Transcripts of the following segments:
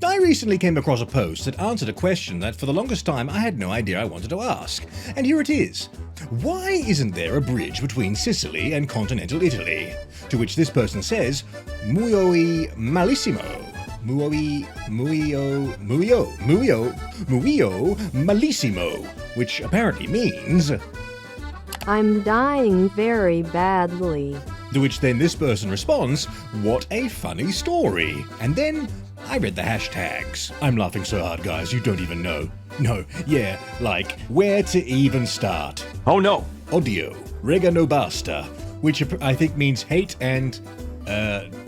I recently came across a post that answered a question that for the longest time I had no idea I wanted to ask. And here it is. Why isn't there a bridge between Sicily and continental Italy? To which this person says, muy malissimo. Muy malissimo, which apparently means I'm dying very badly. To which then this person responds, what a funny story. And then I read the hashtags. I'm laughing so hard, guys, you don't even know. No, yeah, like, where to even start. Oh no! Odio, rega no basta, which I think means hate and,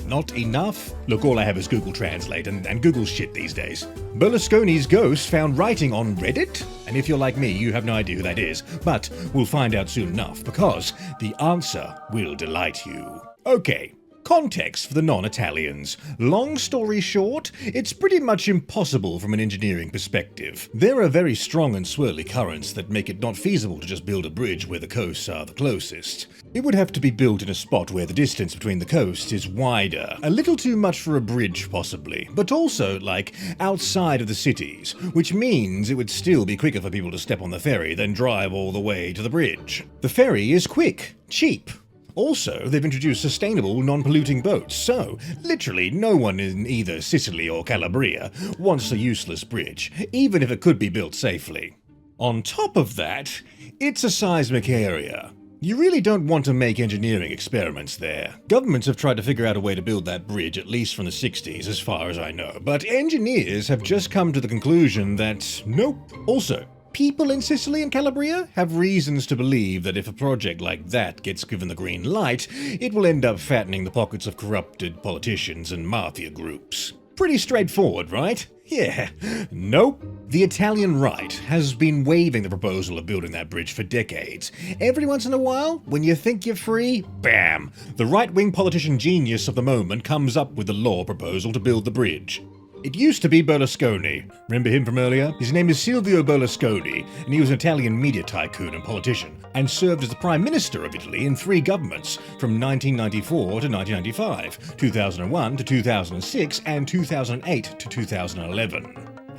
not enough? Look, all I have is Google Translate, and Google's shit these days. Berlusconi's ghost found writing on Reddit? And if you're like me, you have no idea who that is, but we'll find out soon enough, because the answer will delight you. Okay. Context for the non-Italians. Long story short, it's pretty much impossible from an engineering perspective. There are very strong and swirly currents that make it not feasible to just build a bridge where the coasts are the closest. It would have to be built in a spot where the distance between the coasts is wider, a little too much for a bridge possibly, but also, like, outside of the cities, which means it would still be quicker for people to step on the ferry than drive all the way to the bridge. The ferry is quick, cheap. Also, they've introduced sustainable, non-polluting boats, so literally no one in either Sicily or Calabria wants a useless bridge, even if it could be built safely. On top of that, it's a seismic area. You really don't want to make engineering experiments there. Governments have tried to figure out a way to build that bridge at least from the 60s, as far as I know, but engineers have just come to the conclusion that nope. Also, people in Sicily and Calabria have reasons to believe that if a project like that gets given the green light, it will end up fattening the pockets of corrupted politicians and mafia groups. Pretty straightforward, right? Yeah. Nope. The Italian right has been waving the proposal of building that bridge for decades. Every once in a while, when you think you're free, bam! The right-wing politician genius of the moment comes up with the law proposal to build the bridge. It used to be Berlusconi. Remember him from earlier? His name is Silvio Berlusconi, and he was an Italian media tycoon and politician, and served as the Prime Minister of Italy in 3 governments, from 1994 to 1995, 2001 to 2006, and 2008 to 2011.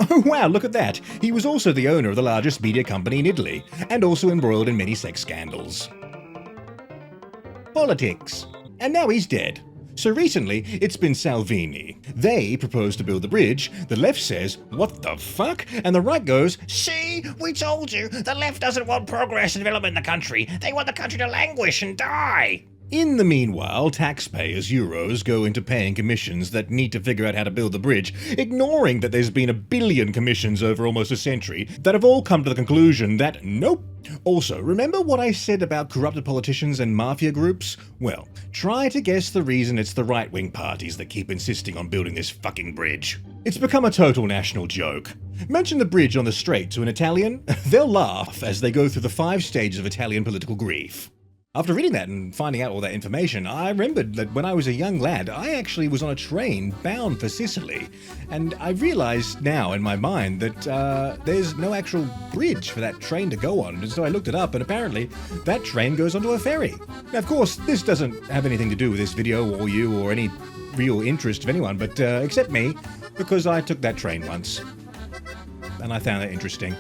Oh wow, look at that! He was also the owner of the largest media company in Italy, and also embroiled in many sex scandals. Politics. And now he's dead. So recently, it's been Salvini. They propose to build the bridge, the left says, what the fuck? And the right goes, see, we told you, the left doesn't want progress and development in the country, they want the country to languish and die. In the meanwhile, taxpayers' euros go into paying commissions that need to figure out how to build the bridge, ignoring that there's been 1 billion commissions over almost a century that have all come to the conclusion that nope. Also, remember what I said about corrupted politicians and mafia groups? Well, try to guess the reason it's the right-wing parties that keep insisting on building this fucking bridge. It's become a total national joke. Mention the bridge on the Strait to an Italian, they'll laugh as they go through the 5 stages of Italian political grief. After reading that and finding out all that information, I remembered that when I was a young lad, I actually was on a train bound for Sicily. And I realized now in my mind that there's no actual bridge for that train to go on. And so I looked it up, and apparently that train goes onto a ferry. Now, of course, this doesn't have anything to do with this video or you or any real interest of anyone, but except me, because I took that train once. And I found that interesting.